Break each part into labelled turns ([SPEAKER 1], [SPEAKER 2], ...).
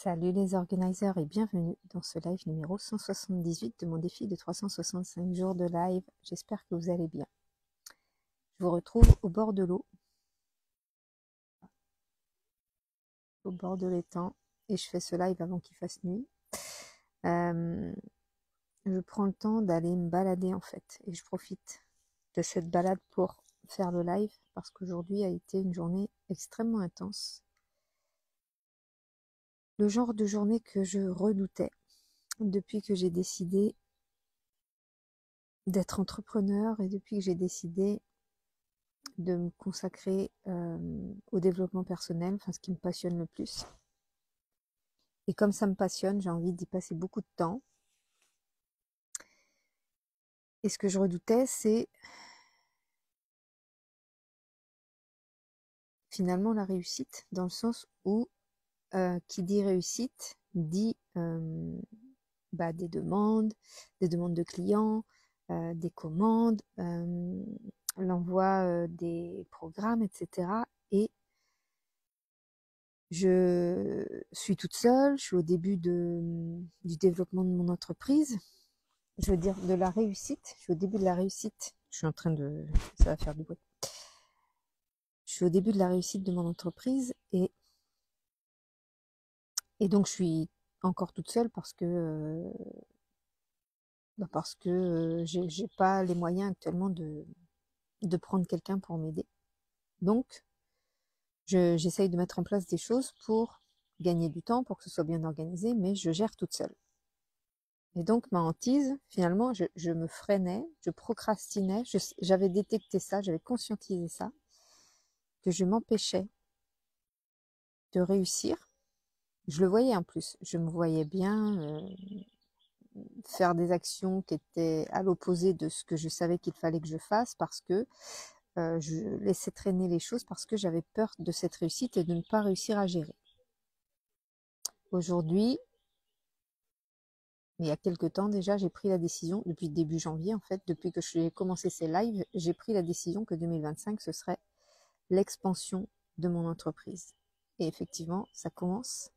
[SPEAKER 1] Salut les organiseurs et bienvenue dans ce live numéro 178 de mon défi de 365 jours de live. J'espère que vous allez bien. Je vous retrouve au bord de l'eau, au bord de l'étang, et je fais ce live avant qu'il fasse nuit. Je prends le temps d'aller me balader en fait, et je profite de cette balade pour faire le live parce qu'aujourd'hui a été une journée extrêmement intense. Le genre de journée que je redoutais depuis que j'ai décidé d'être entrepreneur et depuis que j'ai décidé de me consacrer au développement personnel, enfin ce qui me passionne le plus. Et comme ça me passionne, j'ai envie d'y passer beaucoup de temps. Et ce que je redoutais, c'est finalement la réussite, dans le sens où qui dit réussite dit des demandes de clients, des commandes, l'envoi des programmes, etc. Et je suis toute seule, je suis au début du développement de mon entreprise, je veux dire de la réussite, je suis au début de la réussite, je suis en train de, ça va faire du bruit, je suis au début de la réussite de mon entreprise et donc je suis encore toute seule parce que j'ai pas les moyens actuellement de prendre quelqu'un pour m'aider. Donc j'essaye de mettre en place des choses pour gagner du temps, pour que ce soit bien organisé, mais je gère toute seule. Et donc ma hantise, finalement, je me freinais, je procrastinais, j'avais détecté ça, j'avais conscientisé ça, que je m'empêchais de réussir. Je le voyais en plus, je me voyais bien faire des actions qui étaient à l'opposé de ce que je savais qu'il fallait que je fasse parce que je laissais traîner les choses parce que j'avais peur de cette réussite et de ne pas réussir à gérer. Aujourd'hui, il y a quelque temps déjà, j'ai pris la décision, depuis début janvier en fait, depuis que j'ai commencé ces lives, j'ai pris la décision que 2025, ce serait l'expansion de mon entreprise. Et effectivement, ça commence.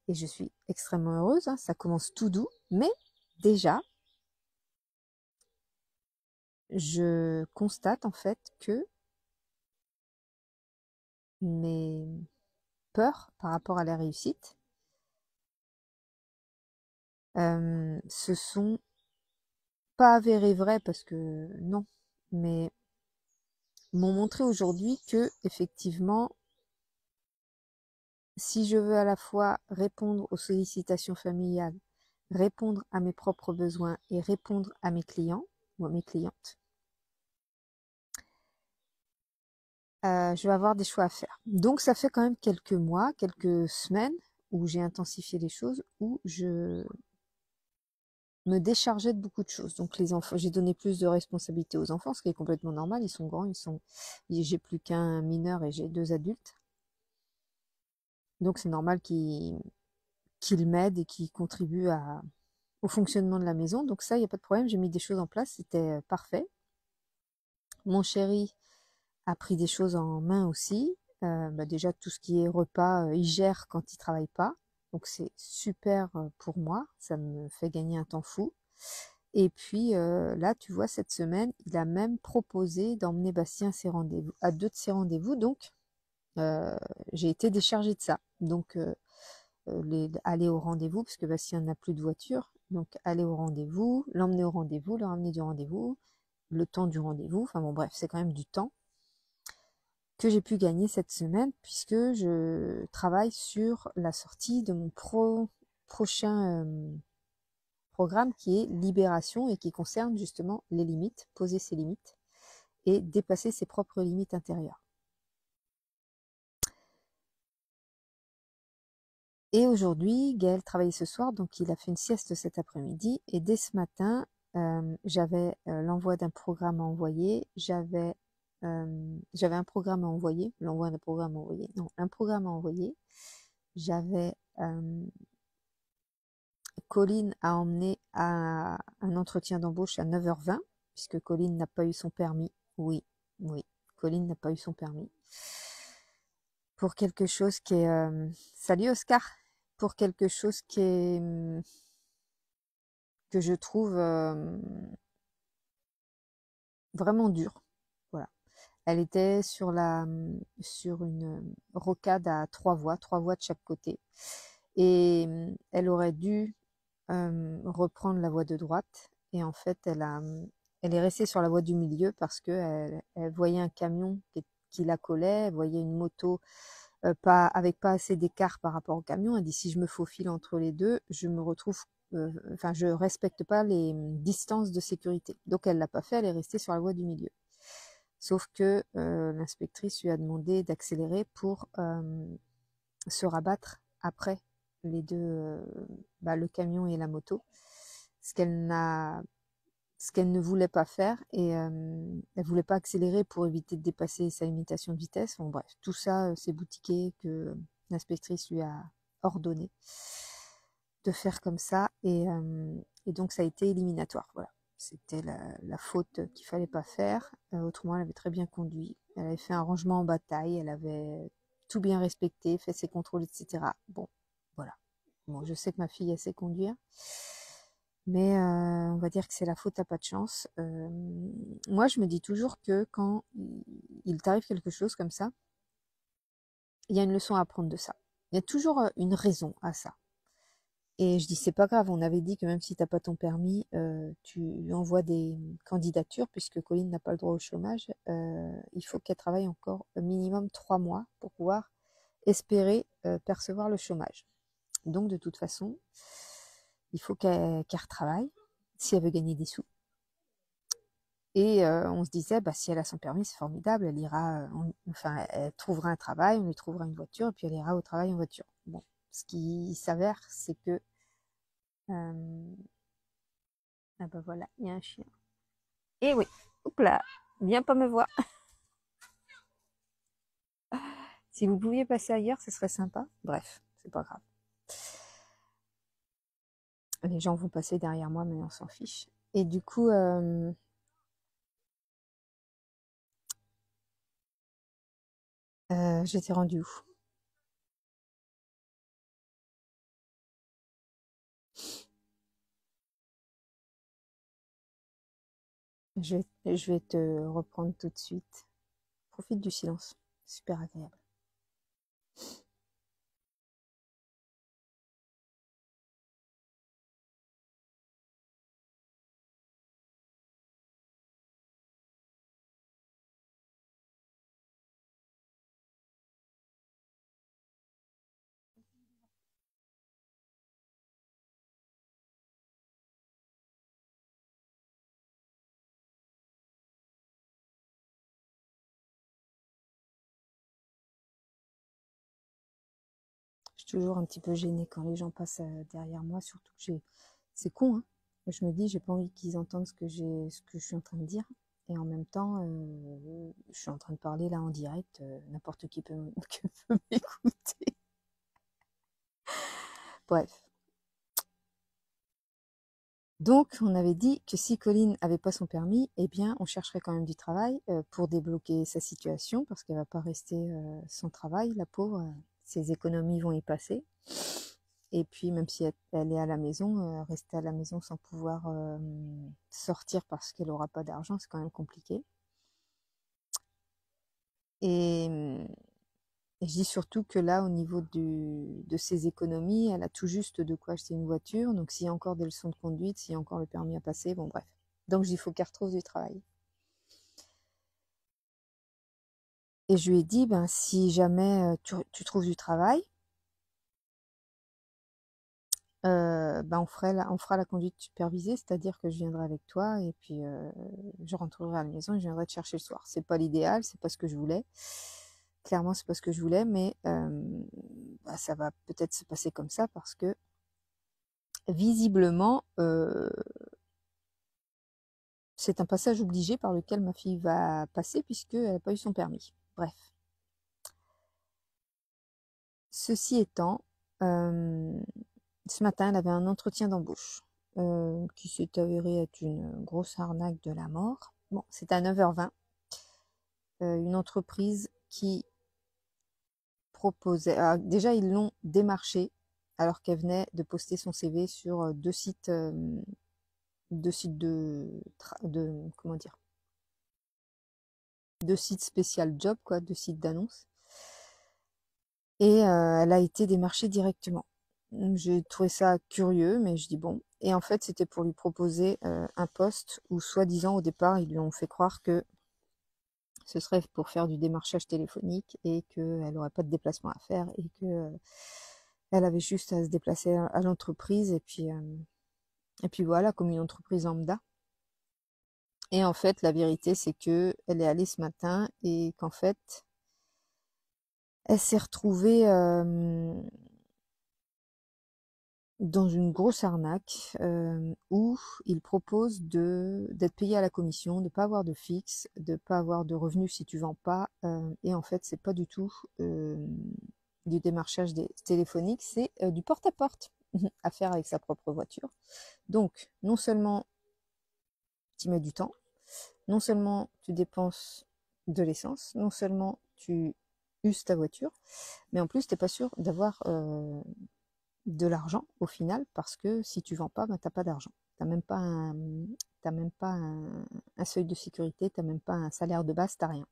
[SPEAKER 1] Et je suis extrêmement heureuse, hein, ça commence tout doux, mais déjà, je constate en fait que mes peurs par rapport à la réussite se sont pas avérées vraies parce que non, mais m'ont montré aujourd'hui que effectivement, si je veux à la fois répondre aux sollicitations familiales, répondre à mes propres besoins et répondre à mes clients ou à mes clientes, je vais avoir des choix à faire. Donc ça fait quand même quelques mois, quelques semaines où j'ai intensifié les choses, où je me déchargeais de beaucoup de choses. Donc les enfants, j'ai donné plus de responsabilités aux enfants, ce qui est complètement normal. Ils sont grands, j'ai plus qu'un mineur et j'ai 2 adultes. Donc c'est normal qu'ils m'aident et qu'ils contribuent au fonctionnement de la maison. Donc ça, il n'y a pas de problème. J'ai mis des choses en place, c'était parfait. Mon chéri a pris des choses en main aussi. Déjà tout ce qui est repas, il gère quand il travaille pas. Donc c'est super pour moi, ça me fait gagner un temps fou. Et puis là, tu vois, cette semaine, il a même proposé d'emmener Bastien à 2 de ses rendez-vous. Donc j'ai été déchargée de ça. Donc aller au rendez-vous, parce que Bastien n'a plus de voiture. Donc aller au rendez-vous, l'emmener au rendez-vous, le ramener du rendez-vous, le temps du rendez-vous. Enfin bon, bref, c'est quand même du temps que j'ai pu gagner cette semaine puisque je travaille sur la sortie de mon prochain programme qui est Libération et qui concerne justement les limites, poser ses limites et dépasser ses propres limites intérieures. Et aujourd'hui, Gaël travaillait ce soir, donc il a fait une sieste cet après-midi et dès ce matin, j'avais l'envoi d'un programme à envoyer, j'avais un programme à envoyer, l'envoi d'un programme à envoyer, non, un programme à envoyer. J'avais Colline à emmener à un entretien d'embauche à 9h20, puisque Colline n'a pas eu son permis. Oui, Colline n'a pas eu son permis. Pour quelque chose qui est... Salut Oscar! pour quelque chose que je trouve vraiment dur. Voilà. Elle était sur une rocade à trois voies de chaque côté. Et elle aurait dû reprendre la voie de droite. Et en fait, elle est restée sur la voie du milieu parce que elle voyait un camion qui la collait, elle voyait une moto avec pas assez d'écart par rapport au camion. Elle dit si je me faufile entre les deux, je me retrouve, enfin je respecte pas les distances de sécurité. Donc elle l'a pas fait, elle est restée sur la voie du milieu. Sauf que l'inspectrice lui a demandé d'accélérer pour se rabattre après les deux, le camion et la moto, ce qu'elle ne voulait pas faire, et elle voulait pas accélérer pour éviter de dépasser sa limitation de vitesse. Bon bref, tout ça c'est boutiqué que l'inspectrice lui a ordonné de faire comme ça, et donc ça a été éliminatoire. Voilà, c'était la faute qu'il fallait pas faire. Autrement, elle avait très bien conduit, elle avait fait un rangement en bataille, elle avait tout bien respecté, fait ses contrôles, etc. Bon, voilà. Bon, je sais que ma fille elle sait conduire, mais on va dire que c'est la faute à pas de chance. Moi, je me dis toujours que quand il t'arrive quelque chose comme ça, il y a une leçon à apprendre de ça. Il y a toujours une raison à ça. Et je dis, c'est pas grave, on avait dit que même si t'as pas ton permis, tu envoies des candidatures, puisque Colline n'a pas le droit au chômage. Il faut qu'elle travaille encore minimum 3 mois pour pouvoir espérer percevoir le chômage. Donc, de toute façon, il faut qu'elle retravaille si elle veut gagner des sous. Et on se disait, bah, si elle a son permis, c'est formidable, elle ira, elle trouvera un travail, on lui trouvera une voiture, et puis elle ira au travail en voiture. Bon, ce qui s'avère, c'est que ah bah voilà, il y a un chien. Et oui, hop là, viens pas me voir. Si vous pouviez passer ailleurs, ce serait sympa. Bref, c'est pas grave. Les gens vont passer derrière moi, mais on s'en fiche. Et du coup, j'étais rendue où? Je vais te reprendre tout de suite. Profite du silence, super agréable. Je suis toujours un petit peu gênée quand les gens passent derrière moi, surtout que c'est con, hein. Je me dis, j'ai pas envie qu'ils entendent ce que je suis en train de dire. Et en même temps, je suis en train de parler là en direct, n'importe qui peut, que peut m'écouter. Bref. Donc, on avait dit que si Colline avait pas son permis, eh bien, on chercherait quand même du travail pour débloquer sa situation, parce qu'elle va pas rester sans travail, la pauvre. Ses économies vont y passer. Et puis, même si elle est à la maison, rester à la maison sans pouvoir sortir parce qu'elle aura pas d'argent, c'est quand même compliqué. Et, et je dis surtout que là, au niveau de ses économies, elle a tout juste de quoi acheter une voiture. Donc, s'il y a encore des leçons de conduite, s'il y a encore le permis à passer, bon, bref. Donc, je dis, il faut qu'elle retrouve du travail. Et je lui ai dit, ben, si jamais tu trouves du travail, ben, on fera la conduite supervisée, c'est-à-dire que je viendrai avec toi et puis je rentrerai à la maison et je viendrai te chercher le soir. C'est pas l'idéal, c'est pas ce que je voulais. Clairement, c'est pas ce que je voulais, mais ça va peut-être se passer comme ça parce que visiblement, c'est un passage obligé par lequel ma fille va passer puisqu'elle n'a pas eu son permis. Bref. Ceci étant, ce matin, elle avait un entretien d'embauche qui s'est avéré être une grosse arnaque de la mort. Bon, c'est à 9h20. Une entreprise qui proposait... déjà, ils l'ont démarché alors qu'elle venait de poster son CV sur deux sites comment dire, deux sites spécial job, quoi, deux sites d'annonces. Et elle a été démarchée directement. J'ai trouvé ça curieux, mais je dis bon. Et en fait, c'était pour lui proposer un poste où, soi-disant, au départ, ils lui ont fait croire que ce serait pour faire du démarchage téléphonique et qu'elle n'aurait pas de déplacement à faire et que elle avait juste à se déplacer à l'entreprise et puis voilà, comme une entreprise lambda. Et en fait, la vérité, c'est que elle est allée ce matin et qu'en fait, elle s'est retrouvée dans une grosse arnaque où il propose d'être payé à la commission, de pas avoir de fixe, de pas avoir de revenus si tu vends pas. Et en fait, c'est pas du tout du démarchage téléphonique, c'est du porte-à-porte à faire avec sa propre voiture. Donc, non seulement tu mets du temps, non seulement tu dépenses de l'essence, non seulement tu uses ta voiture, mais en plus, tu n'es pas sûr d'avoir de l'argent au final, parce que si tu vends pas, ben, tu n'as pas d'argent. Tu n'as même pas un seuil de sécurité, tu n'as même pas un salaire de base, tu n'as rien.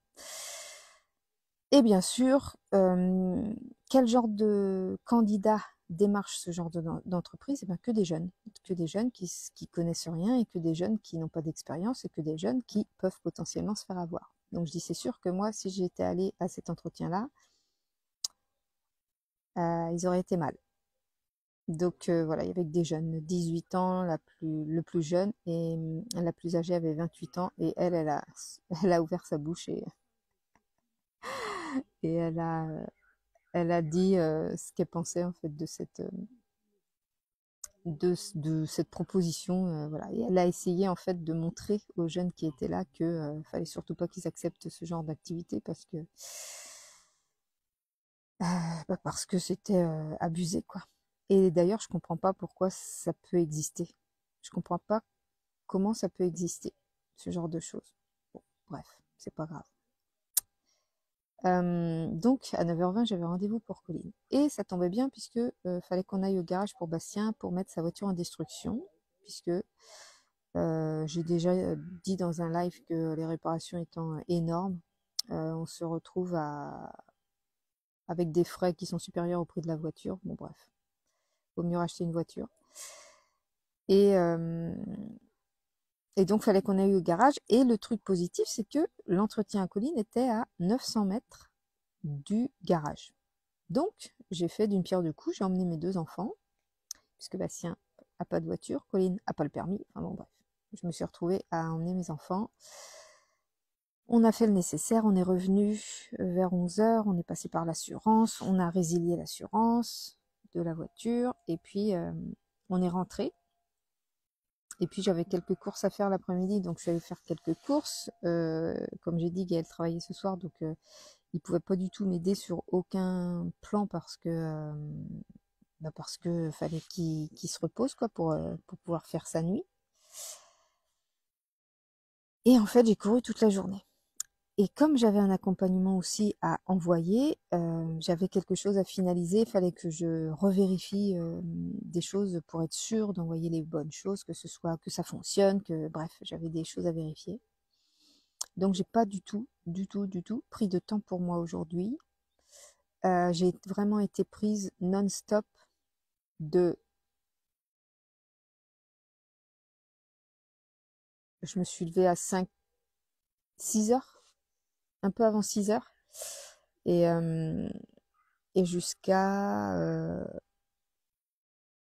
[SPEAKER 1] Et bien sûr, quel genre de candidat démarche ce genre d'entreprise? Eh bien, que des jeunes qui connaissent rien et que des jeunes qui n'ont pas d'expérience et que des jeunes qui peuvent potentiellement se faire avoir. Donc je dis c'est sûr que moi, si j'étais allée à cet entretien-là, ils auraient été mal. Donc voilà, il y avait que des jeunes, 18 ans le plus jeune, et la plus âgée avait 28 ans, et elle a ouvert sa bouche et elle a dit ce qu'elle pensait en fait de cette proposition. Voilà. Et elle a essayé en fait de montrer aux jeunes qui étaient là que fallait surtout pas qu'ils acceptent ce genre d'activité parce que c'était abusé, quoi. Et d'ailleurs, je comprends pas pourquoi ça peut exister. Je comprends pas comment ça peut exister, ce genre de choses. Bon, bref, c'est pas grave. Donc, à 9h20, j'avais rendez-vous pour Colline. Et ça tombait bien puisque fallait qu'on aille au garage pour Bastien pour mettre sa voiture en destruction, puisque j'ai déjà dit dans un live que les réparations étant énormes, on se retrouve avec des frais qui sont supérieurs au prix de la voiture. Bon, bref, vaut mieux acheter une voiture. Et, et donc, fallait qu'on aille au garage. Et le truc positif, c'est que l'entretien à Colline était à 900 mètres du garage. Donc, j'ai fait d'une pierre deux coups. J'ai emmené mes deux enfants, puisque Bastien n'a pas de voiture, Colline n'a pas le permis. Enfin bon, bref, je me suis retrouvée à emmener mes enfants. On a fait le nécessaire, on est revenu vers 11h, on est passé par l'assurance, on a résilié l'assurance de la voiture, et puis on est rentré. Et puis j'avais quelques courses à faire l'après-midi, donc je suis allée faire quelques courses. Comme j'ai dit, Gaël travaillait ce soir, donc il pouvait pas du tout m'aider sur aucun plan parce que fallait qu'il se repose, quoi, pour pouvoir faire sa nuit. Et en fait, j'ai couru toute la journée. Et comme j'avais un accompagnement aussi à envoyer, j'avais quelque chose à finaliser. Il fallait que je revérifie des choses pour être sûre d'envoyer les bonnes choses, que ça fonctionne, bref, j'avais des choses à vérifier. Donc j'ai pas du tout pris de temps pour moi aujourd'hui. J'ai vraiment été prise non-stop je me suis levée à 6 heures, un peu avant 6 heures. Et, jusqu'à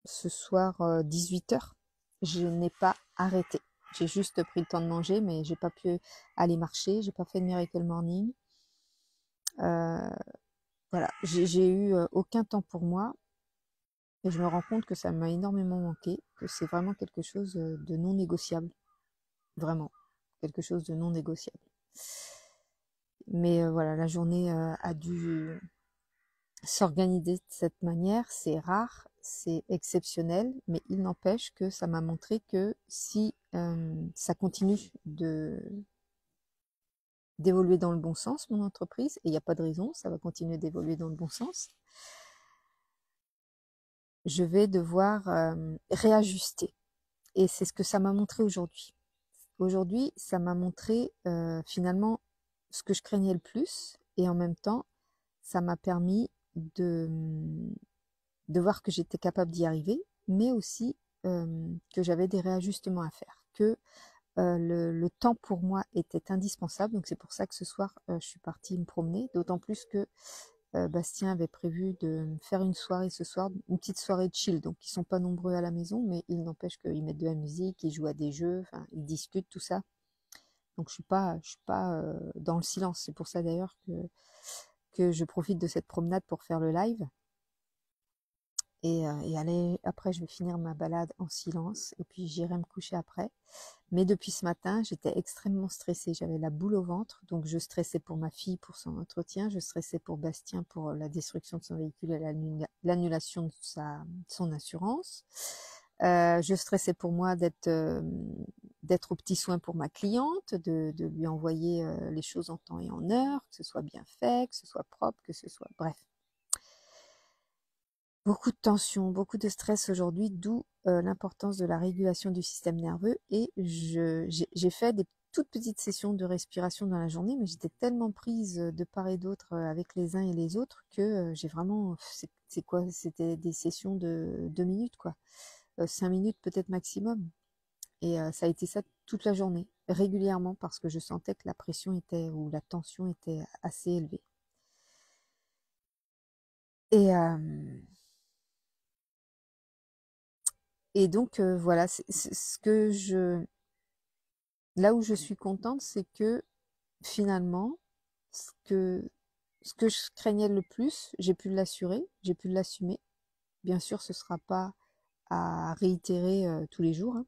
[SPEAKER 1] ce soir 18 heures, je n'ai pas arrêté. J'ai juste pris le temps de manger, mais j'ai pas pu aller marcher, j'ai pas fait de Miracle Morning. Voilà, j'ai eu aucun temps pour moi, et je me rends compte que ça m'a énormément manqué, que c'est vraiment quelque chose de non négociable, vraiment, quelque chose de non négociable. Mais voilà, la journée a dû s'organiser de cette manière, c'est rare, c'est exceptionnel, mais il n'empêche que ça m'a montré que si ça continue d'évoluer dans le bon sens, mon entreprise, et il n'y a pas de raison, ça va continuer d'évoluer dans le bon sens, je vais devoir réajuster. Et c'est ce que ça m'a montré aujourd'hui. Aujourd'hui, ça m'a montré finalement ce que je craignais le plus, et en même temps, ça m'a permis de voir que j'étais capable d'y arriver, mais aussi que j'avais des réajustements à faire, que le temps pour moi était indispensable. Donc c'est pour ça que ce soir, je suis partie me promener, d'autant plus que Bastien avait prévu de faire une soirée ce soir, une petite soirée de chill. Donc ils sont pas nombreux à la maison, mais il n'empêche qu'ils mettent de la musique, ils jouent à des jeux, enfin ils discutent, tout ça. Donc je suis pas dans le silence. C'est pour ça d'ailleurs que je profite de cette promenade pour faire le live. Et aller, après, je vais finir ma balade en silence et puis j'irai me coucher après. Mais depuis ce matin, j'étais extrêmement stressée. J'avais la boule au ventre, donc je stressais pour ma fille, pour son entretien. Je stressais pour Bastien, pour la destruction de son véhicule et l'annulation de son assurance. Je stressais pour moi d'être au petit soin pour ma cliente, de lui envoyer les choses en temps et en heure, que ce soit bien fait, que ce soit propre, que ce soit... Bref. Beaucoup de tension, beaucoup de stress aujourd'hui, d'où l'importance de la régulation du système nerveux. Et j'ai fait des toutes petites sessions de respiration dans la journée, mais j'étais tellement prise de part et d'autre avec les uns et les autres que j'ai vraiment, c'est quoi, c'était des sessions de 2 minutes, quoi, 5 minutes peut-être maximum. Et ça a été ça toute la journée, régulièrement, parce que je sentais que la pression était, ou la tension était assez élevée. Et Et donc voilà, c'est ce que là où je suis contente, c'est que finalement, ce que je craignais le plus, j'ai pu l'assurer, j'ai pu l'assumer. Bien sûr, ce sera pas à réitérer tous les jours, hein,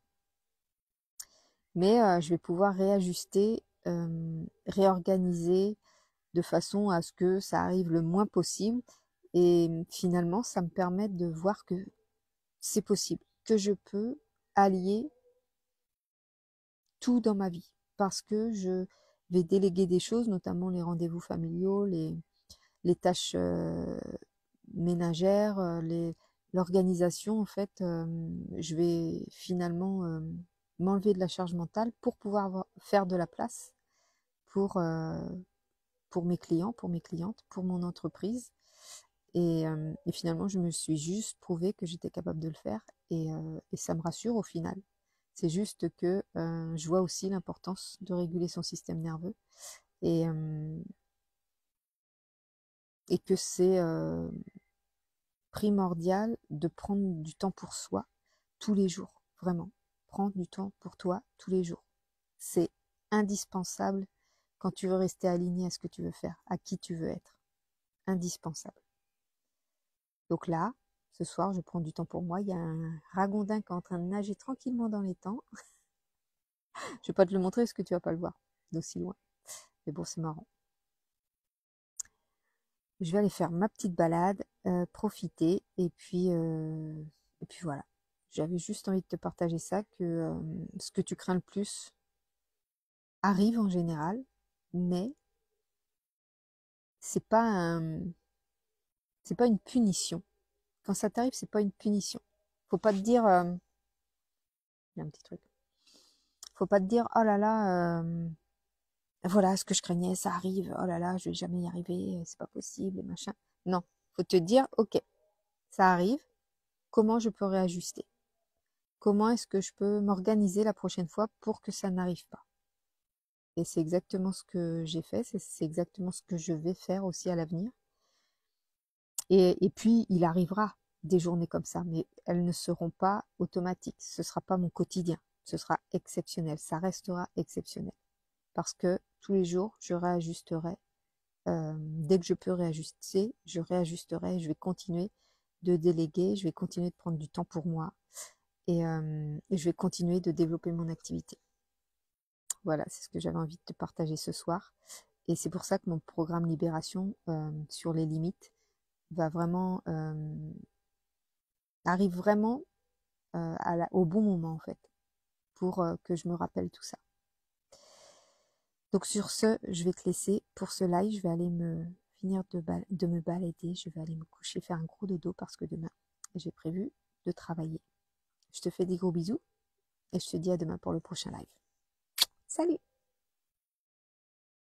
[SPEAKER 1] mais je vais pouvoir réajuster, réorganiser de façon à ce que ça arrive le moins possible. Et finalement, ça me permet de voir que c'est possible, que je peux allier tout dans ma vie, parce que je vais déléguer des choses, notamment les rendez-vous familiaux, les tâches ménagères, l'organisation. En fait, je vais finalement m'enlever de la charge mentale pour pouvoir faire de la place pour, euh, pour mes clients, pour mes clientes, pour mon entreprise. Et finalement, je me suis juste prouvé que j'étais capable de le faire, et ça me rassure au final. C'est juste que je vois aussi l'importance de réguler son système nerveux, et, euh, et que c'est primordial de prendre du temps pour soi tous les jours, vraiment. Prendre du temps pour toi tous les jours. C'est indispensable quand tu veux rester aligné à ce que tu veux faire, à qui tu veux être. Indispensable. Donc là, ce soir, je prends du temps pour moi. Il y a un ragondin qui est en train de nager tranquillement dans les temps. Je vais pas te le montrer parce que tu vas pas le voir d'aussi loin. Mais bon, c'est marrant. Je vais aller faire ma petite balade, profiter, et puis voilà. J'avais juste envie de te partager ça, que ce que tu crains le plus arrive en général, mais c'est pas c'est pas une punition. Quand ça t'arrive, c'est pas une punition. Faut pas te dire, il y a un petit truc. Faut pas te dire, oh là là, voilà ce que je craignais, ça arrive, oh là là, je vais jamais y arriver, c'est pas possible, et machin. Non, faut te dire, ok, ça arrive, comment je peux réajuster? Comment est-ce que je peux m'organiser la prochaine fois pour que ça n'arrive pas? Et c'est exactement ce que j'ai fait, c'est exactement ce que je vais faire aussi à l'avenir. Et puis, il arrivera des journées comme ça, mais elles ne seront pas automatiques. Ce ne sera pas mon quotidien. Ce sera exceptionnel. Ça restera exceptionnel. Parce que tous les jours, je réajusterai. Dès que je peux réajuster, je réajusterai. Je vais continuer de déléguer. Je vais continuer de prendre du temps pour moi. Et je vais continuer de développer mon activité. Voilà, c'est ce que j'avais envie de te partager ce soir. Et c'est pour ça que mon programme Libération sur les limites va vraiment arrive vraiment au bon moment en fait, pour que je me rappelle tout ça. Donc sur ce, je vais te laisser pour ce live. Je vais aller finir de me balader. Je vais aller me coucher, faire un gros dodo parce que demain, et j'ai prévu de travailler. Je te fais des gros bisous et je te dis à demain pour le prochain live. Salut!